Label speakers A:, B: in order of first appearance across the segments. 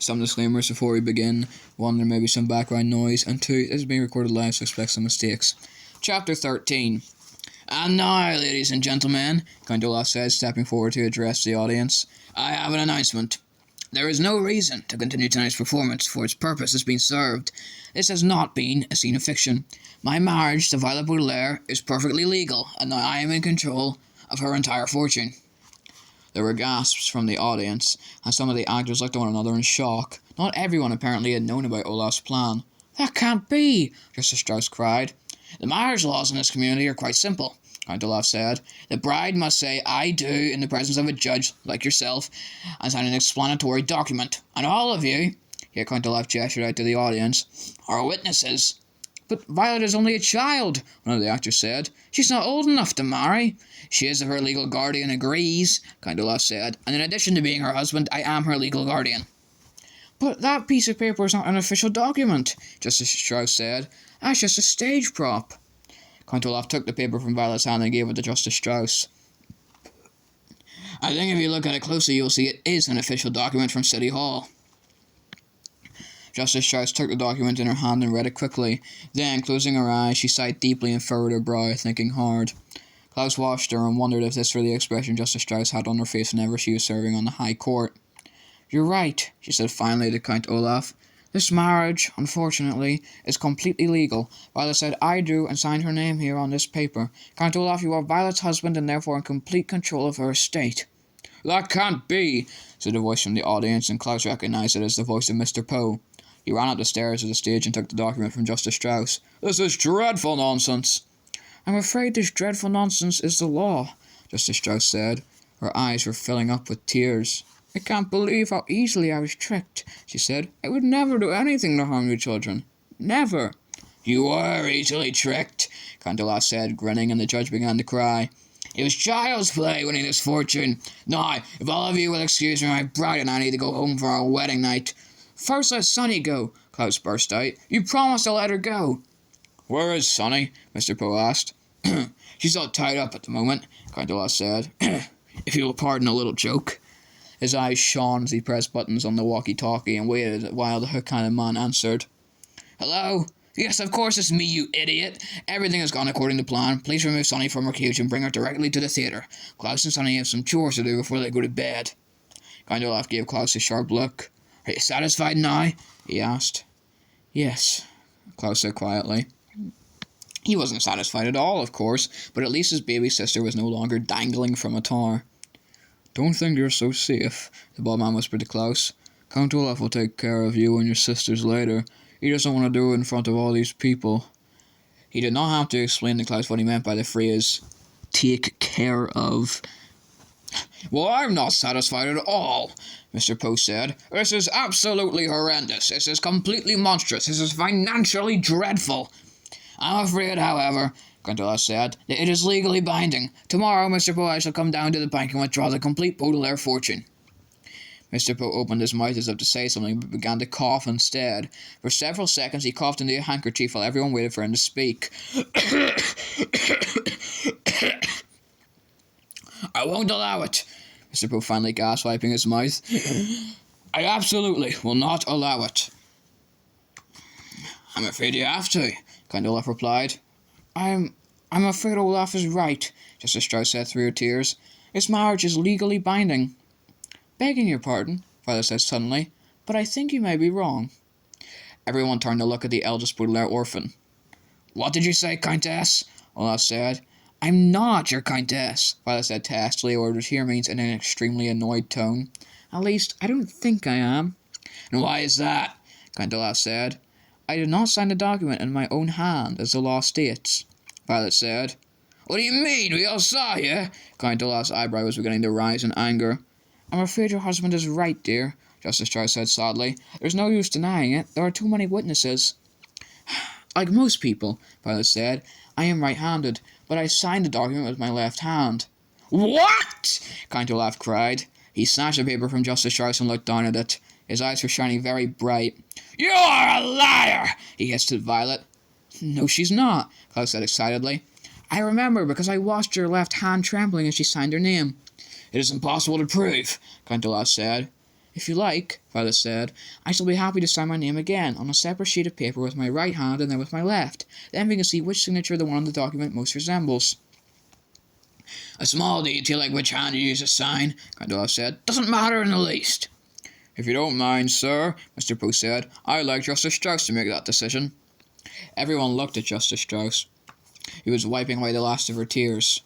A: Some disclaimers before we begin. One, there may be some background noise, and two, this is being recorded live, so expect some mistakes. Chapter 13. And now, ladies and gentlemen, Count Olaf said, stepping forward to address the audience, I have an announcement. There is no reason to continue tonight's performance, for its purpose has been served. This has not been a scene of fiction. My marriage to Violet Baudelaire is perfectly legal, and now I am in control of her entire fortune. There were gasps from the audience, and some of the actors looked at one another in shock. Not everyone apparently had known about Olaf's plan. That can't be, Justice Strauss cried. The marriage laws in this community are quite simple, Count Olaf said. The bride must say, I do, in the presence of a judge, like yourself, and sign an explanatory document. And all of you, here Count Olaf gestured out to the audience, are witnesses. But Violet is only a child, one of the actors said. She's not old enough to marry. She is if her legal guardian agrees, Count Olaf said, and in addition to being her husband, I am her legal guardian. But that piece of paper is not an official document, Justice Strauss said. That's just a stage prop. Count Olaf took the paper from Violet's hand and gave it to Justice Strauss. I think if you look at it closely, you'll see it is an official document from City Hall. Justice Strauss took the document in her hand and read it quickly. Then, closing her eyes, she sighed deeply and furrowed her brow, thinking hard. Klaus watched her and wondered if this were the expression Justice Strauss had on her face whenever she was serving on the High Court. You're right, she said finally to Count Olaf. This marriage, unfortunately, is completely legal. Violet said I do and signed her name here on this paper. Count Olaf, you are Violet's husband and therefore in complete control of her estate. That can't be, said a voice from the audience, and Klaus recognized it as the voice of Mr. Poe. He ran up the stairs to the stage and took the document from Justice Strauss. This is dreadful nonsense. I'm afraid this dreadful nonsense is the law, Justice Strauss said. Her eyes were filling up with tears. I can't believe how easily I was tricked, she said. I would never do anything to harm your children. Never. You were easily tricked, Count Olaf said, grinning, and the judge began to cry. It was child's play winning this fortune. Now, if all of you will excuse me, my bride and I need to go home for our wedding night. First let Sonny go, Klaus burst out. You promised to let her go. Where is Sonny? Mr. Poe asked. She's all tied up at the moment, Count Olaf said. If you will pardon a little joke. His eyes shone as he pressed buttons on the walkie-talkie and waited while the hook-handed man answered. Hello? Yes, of course it's me, you idiot. Everything has gone according to plan. Please remove Sonny from her cage and bring her directly to the theatre. Klaus and Sonny have some chores to do before they go to bed. Count Olaf gave Klaus a sharp look. Are you satisfied now? He asked. Yes, Klaus said quietly. He wasn't satisfied at all, of course, but at least his baby sister was no longer dangling from a tower. Don't think you're so safe, the bald man whispered to Klaus. Count Olaf will take care of you and your sisters later. He doesn't want to do it in front of all these people. He did not have to explain to Klaus what he meant by the phrase, take care of. Well, I'm not satisfied at all, Mr. Poe said. This is absolutely horrendous. This is completely monstrous. This is financially dreadful. I'm afraid, however, Count Olaf said, that it is legally binding. Tomorrow, Mr. Poe, I shall come down to the bank and withdraw the complete Baudelaire fortune. Mr. Poe opened his mouth as if to say something, but began to cough instead. For several seconds he coughed into a handkerchief while everyone waited for him to speak. I won't allow it, Mr. Poe finally gasped, wiping his mouth. I absolutely will not allow it. I'm afraid you have to, Count Olaf replied. I'm afraid Olaf is right, Justice Strauss said through her tears. This marriage is legally binding. Begging your pardon, Violet said suddenly, but I think you may be wrong. Everyone turned to look at the eldest Baudelaire orphan. What did you say, Countess? Olaf said. I'm not your Countess, Violet said testily, or as here means in an extremely annoyed tone. At least, I don't think I am. And why is that? Count Olaf said. I did not sign the document in my own hand, as the law states, Violet said. What do you mean? We all saw you. Count Olaf's eyebrow was beginning to rise in anger. I'm afraid your husband is right, dear, Justice Strauss said sadly. There's no use denying it. There are too many witnesses. Like most people, Violet said, I am right-handed, but I signed the document with my left hand. What? Count Olaf cried. He snatched the paper from Justice Strauss and looked down at it. His eyes were shining very bright. You are a liar, he hissed at Violet. No, she's not, Klaus said excitedly. I remember because I watched her left hand trembling as she signed her name. It is impossible to prove, Count Olaf said. If you like, Violet said, I shall be happy to sign my name again on a separate sheet of paper with my right hand and then with my left. Then we can see which signature the one on the document most resembles. A small detail like which hand you use to sign, Gandalf said, doesn't matter in the least. If you don't mind, sir, Mr. Poe said, I'd like Justice Strauss to make that decision. Everyone looked at Justice Strauss. He was wiping away the last of her tears.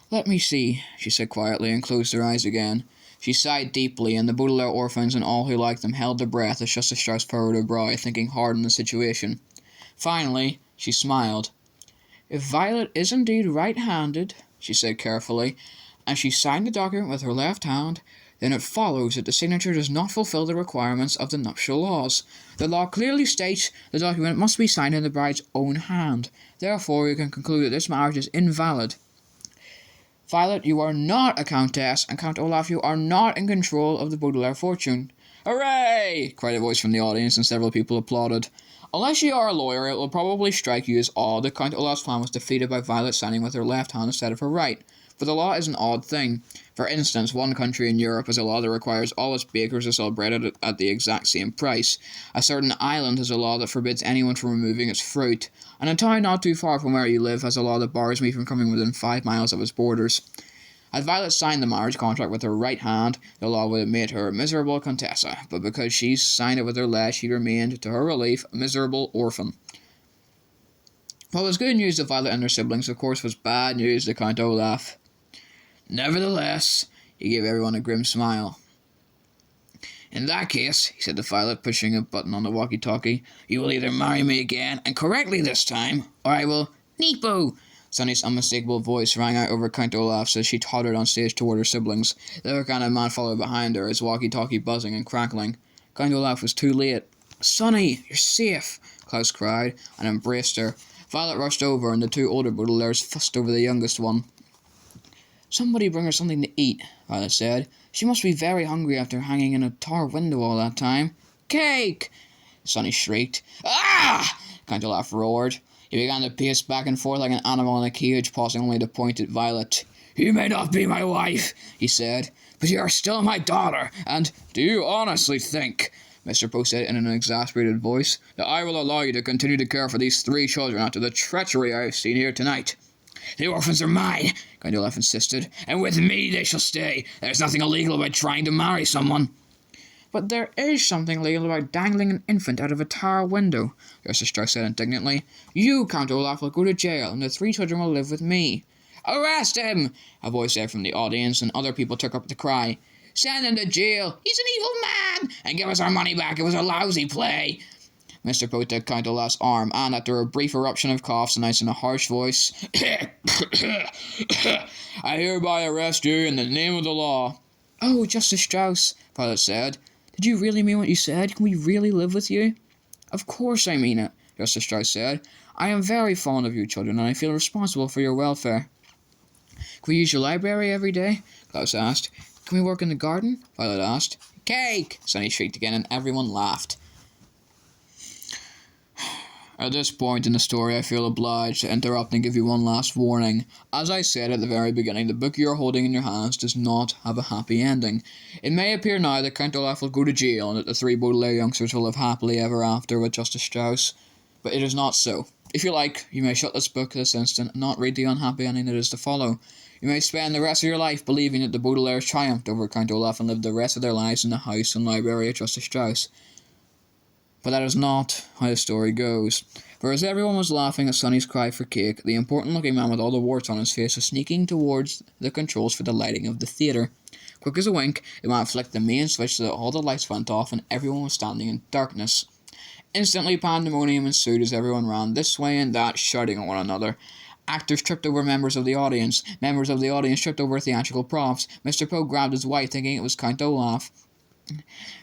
A: Let me see, she said quietly, and closed her eyes again. She sighed deeply, and the Baudelaire orphans and all who liked them held their breath as Justice Strauss furrowed her brow, thinking hard on the situation. Finally, she smiled. If Violet is indeed right-handed, she said carefully, and she signed the document with her left hand, then it follows that the signature does not fulfill the requirements of the nuptial laws. The law clearly states the document must be signed in the bride's own hand. Therefore, you can conclude that this marriage is invalid. Violet, you are not a countess, and Count Olaf, you are not in control of the Baudelaire fortune. Hooray! Cried a voice from the audience, and several people applauded. Unless you are a lawyer, it will probably strike you as odd that Count Olaf's plan was defeated by Violet signing with her left hand instead of her right. But the law is an odd thing. For instance, one country in Europe has a law that requires all its bakers to sell bread at the exact same price. A certain island has a law that forbids anyone from removing its fruit. And a town not too far from where you live has a law that bars me from coming within 5 miles of its borders. Had Violet signed the marriage contract with her right hand, the law would have made her a miserable contessa, but because she signed it with her left, she remained, to her relief, a miserable orphan. What was good news to Violet and her siblings, of course, was bad news to Count Olaf. Nevertheless, he gave everyone a grim smile. In that case, he said to Violet, pushing a button on the walkie-talkie, you will either marry me again, and correctly this time, or I will... Neepo! Sonny's unmistakable voice rang out over Count Olaf's as she tottered on stage toward her siblings. The other kind of man followed behind her, his walkie-talkie buzzing and crackling. Count Olaf was too late. Sonny, you're safe, Klaus cried, and embraced her. Violet rushed over, and the two older Baudelaires fussed over the youngest one. Somebody bring her something to eat, Violet said. She must be very hungry after hanging in a tower window all that time. Cake! Sonny shrieked. Ah! Count Olaf roared. He began to pace back and forth like an animal in a cage, pausing only to point at Violet. You may not be my wife, he said, but you are still my daughter, and do you honestly think, Mr. Poe said in an exasperated voice, that I will allow you to continue to care for these 3 children after the treachery I have seen here tonight? The orphans are mine, Count Olaf insisted, and with me they shall stay. There's nothing illegal about trying to marry someone. But there is something legal about dangling an infant out of a tower window, Justice Strauss said indignantly. You, Count Olaf, will go to jail, and the 3 children will live with me. Arrest him! A voice said from the audience, and other people took up the cry. Send him to jail! He's an evil man! And give us our money back, it was a lousy play! Mr. Poe took Count Olaf's arm, and after a brief eruption of coughs, announced in a harsh voice, I hereby arrest you in the name of the law. Oh, Justice Strauss, Violet said. Did you really mean what you said? Can we really live with you? Of course I mean it, Justice Strauss said. I am very fond of you children, and I feel responsible for your welfare. Can we use your library every day? Klaus asked. Can we work in the garden? Violet asked. Cake! Sonny shrieked again, and everyone laughed. At this point in the story, I feel obliged to interrupt and give you one last warning. As I said at the very beginning, the book you are holding in your hands does not have a happy ending. It may appear now that Count Olaf will go to jail and that the 3 Baudelaire youngsters will live happily ever after with Justice Strauss, but it is not so. If you like, you may shut this book this instant and not read the unhappy ending that is to follow. You may spend the rest of your life believing that the Baudelaires triumphed over Count Olaf and lived the rest of their lives in the house and library of Justice Strauss. But that is not how the story goes. For as everyone was laughing at Sonny's cry for cake, the important-looking man with all the warts on his face was sneaking towards the controls for the lighting of the theatre. Quick as a wink, the man flicked the main switch so that all the lights went off and everyone was standing in darkness. Instantly pandemonium ensued as everyone ran this way and that, shouting at one another. Actors tripped over members of the audience tripped over theatrical props. Mr. Poe grabbed his wife, thinking it was Count Olaf.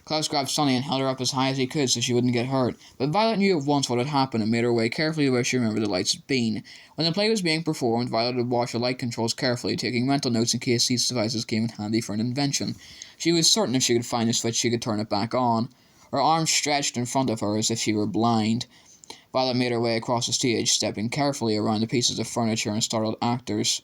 A: Klaus grabbed Sonny and held her up as high as he could so she wouldn't get hurt, but Violet knew at once what had happened and made her way carefully where she remembered the lights had been. When the play was being performed, Violet had watched the light controls carefully, taking mental notes in case these devices came in handy for an invention. She was certain if she could find the switch she could turn it back on. Her arms stretched in front of her as if she were blind. Violet made her way across the stage, stepping carefully around the pieces of furniture and startled actors.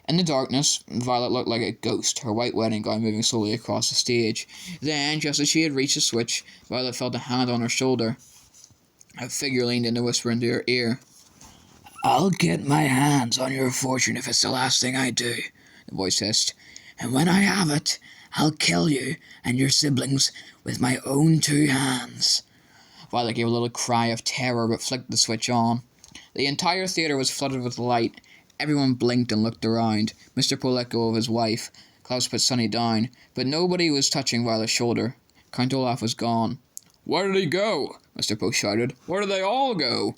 A: In the darkness, Violet looked like a ghost, her white wedding gown moving slowly across the stage. Then, just as she had reached the switch, Violet felt a hand on her shoulder. A figure leaned in to whisper into her ear. "I'll get my hands on your fortune if it's the last thing I do," the voice hissed. "And when I have it, I'll kill you and your siblings with my own 2 hands." Violet gave a little cry of terror but flicked the switch on. The entire theatre was flooded with light. Everyone blinked and looked around. Mr. Poe let go of his wife. Klaus put Sonny down, but nobody was touching Violet's shoulder. Count Olaf was gone. "Where did he go?" Mr. Poe shouted. "Where did they all go?"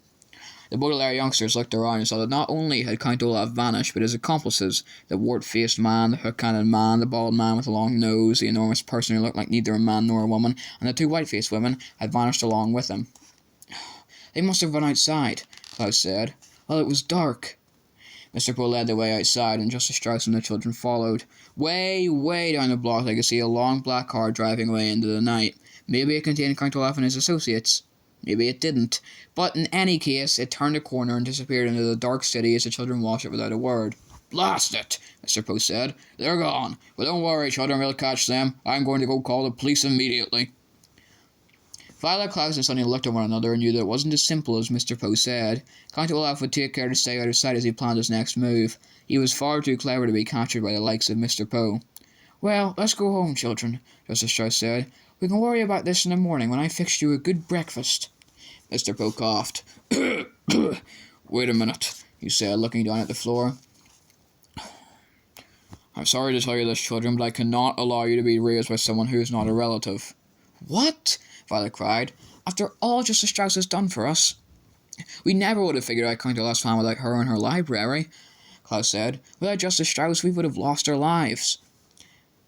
A: The Baudelaire youngsters looked around and saw that not only had Count Olaf vanished, but his accomplices, the wart-faced man, the hook-handed man, the bald man with a long nose, the enormous person who looked like neither a man nor a woman, and the 2 white-faced women, had vanished along with him. "They must have run outside," Klaus said. "Well, it was dark." Mr. Poe led the way outside, and Justice Strauss and the children followed. Way down the block they could see a long black car driving away into the night. Maybe it contained Count Olaf and his associates. Maybe it didn't. But in any case, it turned a corner and disappeared into the dark city as the children watched it without a word. "Blast it," Mr. Poe said. "They're gone. But don't worry, children, we'll catch them. I'm going to go call the police immediately." Violet, Klaus, and Sonny looked at one another and knew that it wasn't as simple as Mr. Poe said. Count Olaf would take care to stay out of sight as he planned his next move. He was far too clever to be captured by the likes of Mr. Poe. "Well, let's go home, children," Justice Strauss said. "We can worry about this in the morning when I fixed you a good breakfast." Mr. Poe coughed. "Wait a minute," he said, looking down at the floor. "I'm sorry to tell you this, children, but I cannot allow you to be raised by someone who is not a relative." "What?" Violet cried. "After all Justice Strauss has done for us?" "We never would have figured out Count Olaf's plan without her in her library," Klaus said. "Without Justice Strauss, we would have lost our lives."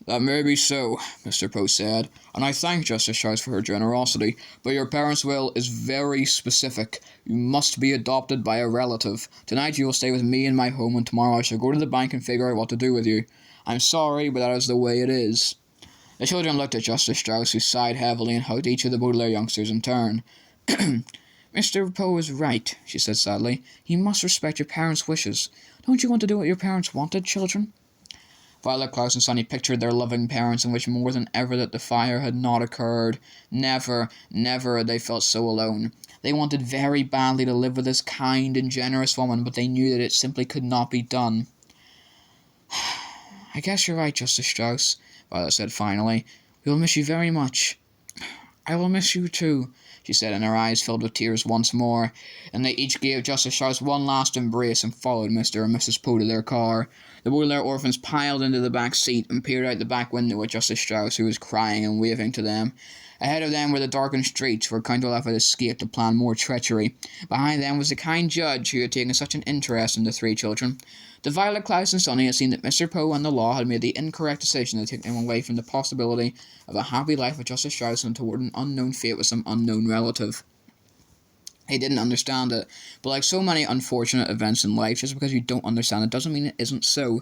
A: "That may be so," Mr. Poe said, "and I thank Justice Strauss for her generosity, but your parents' will is very specific. You must be adopted by a relative. Tonight you will stay with me in my home, and tomorrow I shall go to the bank and figure out what to do with you. I'm sorry, but that is the way it is." The children looked at Justice Strauss, who sighed heavily and hugged each of the Baudelaire youngsters in turn. "Mr. Poe is right," she said sadly. "You must respect your parents' wishes. Don't you want to do what your parents wanted, children?" Violet, Klaus, and Sonny pictured their loving parents and wished more than ever that the fire had not occurred. Never had they felt so alone. They wanted very badly to live with this kind and generous woman, but they knew that it simply could not be done. "I guess you're right, Justice Strauss," Violet said finally. "We will miss you very much." "I will miss you too," she said, and her eyes filled with tears once more. And they each gave Justice Strauss one last embrace and followed Mr. and Mrs. Poe to their car. The Baudelaire orphans piled into the back seat and peered out the back window at Justice Strauss, who was crying and waving to them. Ahead of them were the darkened streets where Count Olaf had escaped to plan more treachery. Behind them was the kind judge who had taken such an interest in the 3 children. The Violet, Klaus, and Sonny had seen that Mr. Poe and the law had made the incorrect decision to take them away from the possibility of a happy life with Justice Strauss and toward an unknown fate with some unknown relative. They didn't understand it, but like so many unfortunate events in life, just because you don't understand it doesn't mean it isn't so.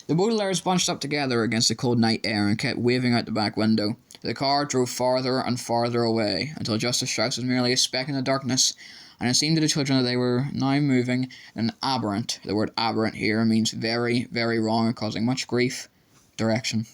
A: The Baudelaires bunched up together against the cold night air and kept waving out the back window. The car drove farther and farther away, until Justice Strauss was merely a speck in the darkness, and it seemed to the children that they were now moving in an aberrant, the word aberrant here means very, very wrong and causing much grief, direction.